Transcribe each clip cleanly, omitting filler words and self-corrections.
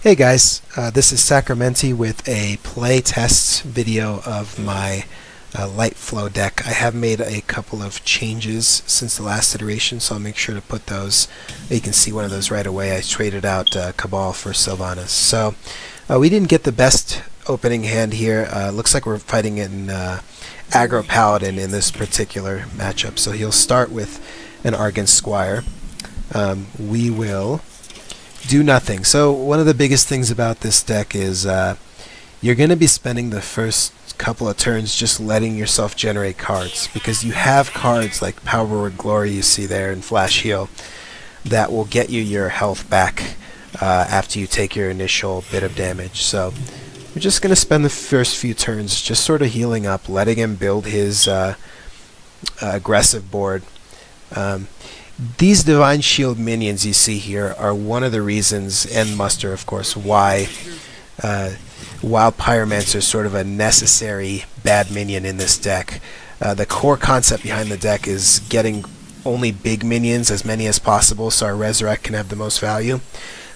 Hey guys, this is Sacramenti with a play test video of my Lightflow deck. I have made a couple of changes since the last iteration, so I'll make sure to put those. You can see one of those right away. I traded out Cabal for Sylvanas. So we didn't get the best opening hand here. Looks like we're fighting in Aggro Paladin in this particular matchup. So he'll start with an Argent Squire. We will do nothing. So one of the biggest things about this deck is you're going to be spending the first couple of turns just letting yourself generate cards, because you have cards like Power Word Glory you see there and Flash Heal that will get you your health back after you take your initial bit of damage. So we're just going to spend the first few turns just sort of healing up, letting him build his aggressive board. These Divine Shield minions you see here are one of the reasons, and Muster of course, why Wild Pyromancer is sort of a necessary bad minion in this deck. The core concept behind the deck is getting only big minions, as many as possible, so our Resurrect can have the most value.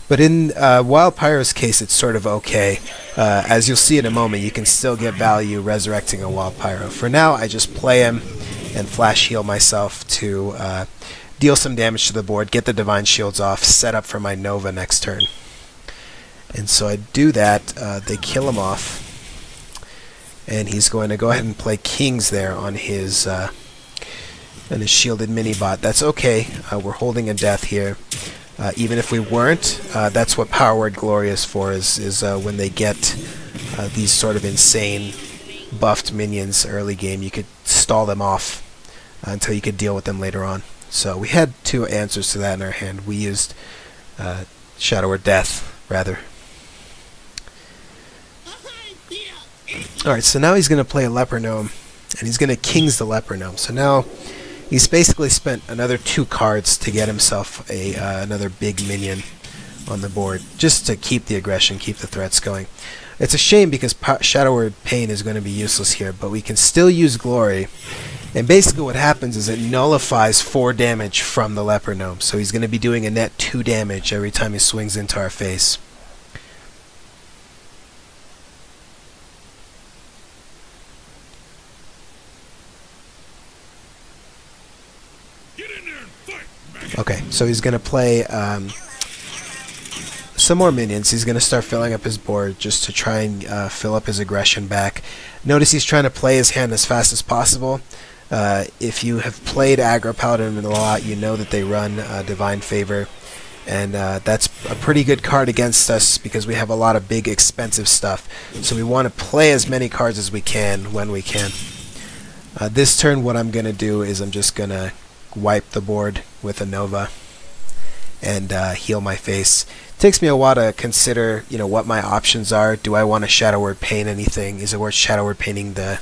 But in Wild Pyro's case, it's sort of okay. As you'll see in a moment, you can still get value resurrecting a Wild Pyro. For now, I just play him and Flash Heal myself to deal some damage to the board, get the Divine Shields off, set up for my Nova next turn. And so I do that, they kill him off, and he's going to go ahead and play Kings there on his shielded mini-bot. That's okay, we're holding a death here. Even if we weren't, that's what Power Word Glory is for, is when they get these sort of insane buffed minions early game, you could stall them off until you could deal with them later on. So we had two answers to that in our hand. We used Shadow or Death, rather. Alright, so now he's going to play a Leper Gnome, and he's going to Kings the Leper Gnome. So now he's basically spent another 2 cards to get himself another big minion on the board, just to keep the aggression, keep the threats going. It's a shame because Shadow Word Pain is going to be useless here, but we can still use Glory. And basically what happens is it nullifies 4 damage from the Leper Gnome. So he's going to be doing a net 2 damage every time he swings into our face. Get in there and fight, okay, so he's going to play some more minions. He's going to start filling up his board just to try and fill up his aggression back. Notice he's trying to play his hand as fast as possible. If you have played Aggro Paladin a lot, you know that they run Divine Favor, and that's a pretty good card against us because we have a lot of big expensive stuff. So we want to play as many cards as we can when we can. This turn what I'm going to do is I'm just going to wipe the board with a Nova and heal my face. It takes me a while to consider, you know, what my options are. Do I want to Shadow Word Pain anything? Is it worth Shadow Word Painting the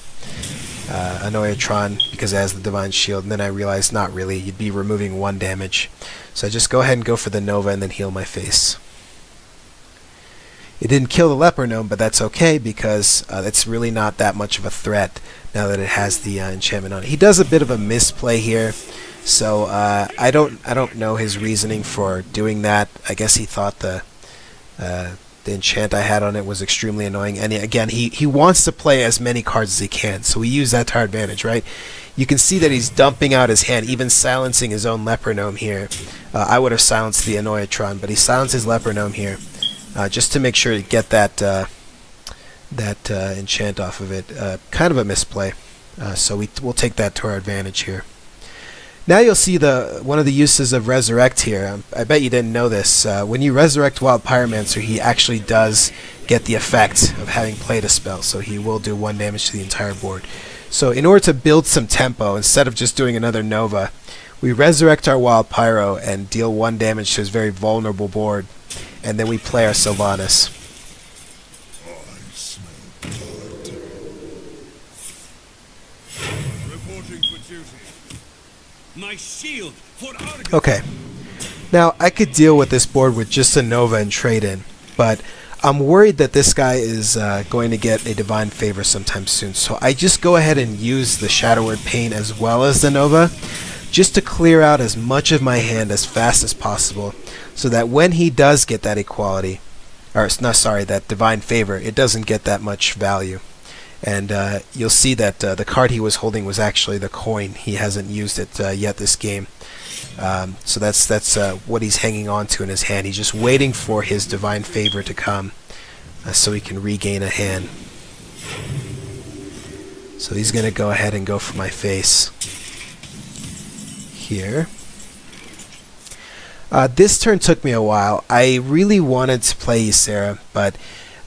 Annoyatron because it has the Divine Shield? And then I realized not really. You'd be removing 1 damage. So I just go ahead and go for the Nova and then heal my face. It didn't kill the Leper Gnome, but that's okay because it's really not that much of a threat now that it has the enchantment on it. He does a bit of a misplay here. So I don't know his reasoning for doing that. I guess he thought the enchant I had on it was extremely annoying. And again, he wants to play as many cards as he can, so we use that to our advantage, right? You can see that he's dumping out his hand, even silencing his own Leper Gnome here. I would have silenced the Annoyatron, but he silenced his Leper Gnome here just to make sure to get that enchant off of it. Kind of a misplay, so we'll take that to our advantage here. Now you'll see one of the uses of Resurrect here. I bet you didn't know this. When you resurrect Wild Pyromancer, he actually does get the effect of having played a spell, so he will do 1 damage to the entire board. So in order to build some tempo, instead of just doing another Nova, we resurrect our Wild Pyro and deal 1 damage to his very vulnerable board, and then we play our Sylvanas. My shield for Aggro. Okay, now I could deal with this board with just a Nova and trade in, but I'm worried that this guy is going to get a Divine Favor sometime soon, so I just go ahead and use the Shadow Word Pain as well as the Nova, just to clear out as much of my hand as fast as possible, so that when he does get that equality, or no, sorry, that Divine Favor, it doesn't get that much value. And you'll see that the card he was holding was actually the coin. He hasn't used it yet this game. So that's what he's hanging on to in his hand. He's just waiting for his Divine Favor to come so he can regain a hand. So he's going to go ahead and go for my face here. This turn took me a while. I really wanted to play Ysera, but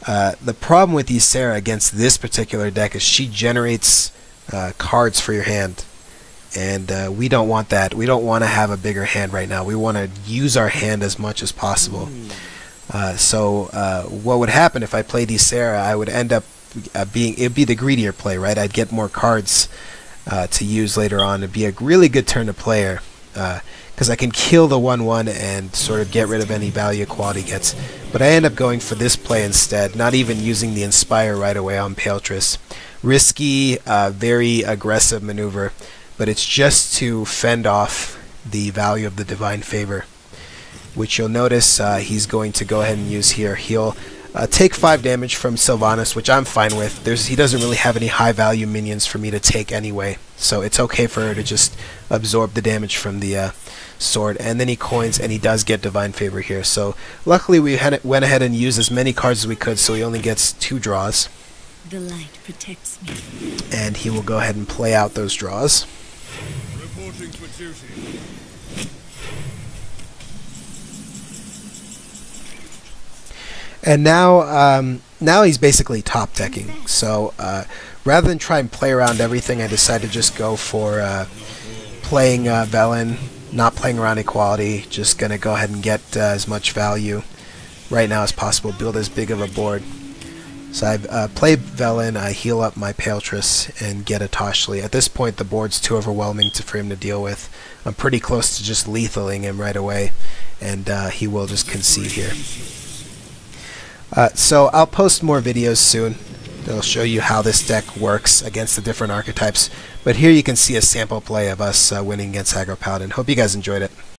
the problem with Ysera against this particular deck is she generates cards for your hand. And we don't want that. We don't want to have a bigger hand right now. We want to use our hand as much as possible. So what would happen if I played Ysera, I would end up it'd be the greedier play, right? I'd get more cards to use later on. It'd be a really good turn to play her. Because I can kill the 1/1 and sort of get rid of any value equality gets. But I end up going for this play instead, not even using the Inspire right away on Paeltris. Risky, very aggressive maneuver, but it's just to fend off the value of the Divine Favor, which you'll notice he's going to go ahead and use here. He'll take 5 damage from Sylvanas, which I'm fine with. He doesn't really have any high value minions for me to take anyway, so it's okay for her to just absorb the damage from the sword. And then he coins, and he does get Divine Favor here. So luckily we went ahead and used as many cards as we could, so he only gets 2 draws. The light protects me. And he will go ahead and play out those draws. Reporting for duty. And now he's basically top decking. So rather than try and play around everything, I decided to just go for playing Velen, not playing around equality. Just gonna go ahead and get as much value right now as possible, build as big of a board. So I play Velen, I heal up my Paeltris, and get a Toshli. At this point, the board's too overwhelming for him to deal with. I'm pretty close to just lethaling him right away, and he will just concede here. So I'll post more videos soon that'll show you how this deck works against the different archetypes. But here you can see a sample play of us winning against Aggro Paladin. Hope you guys enjoyed it.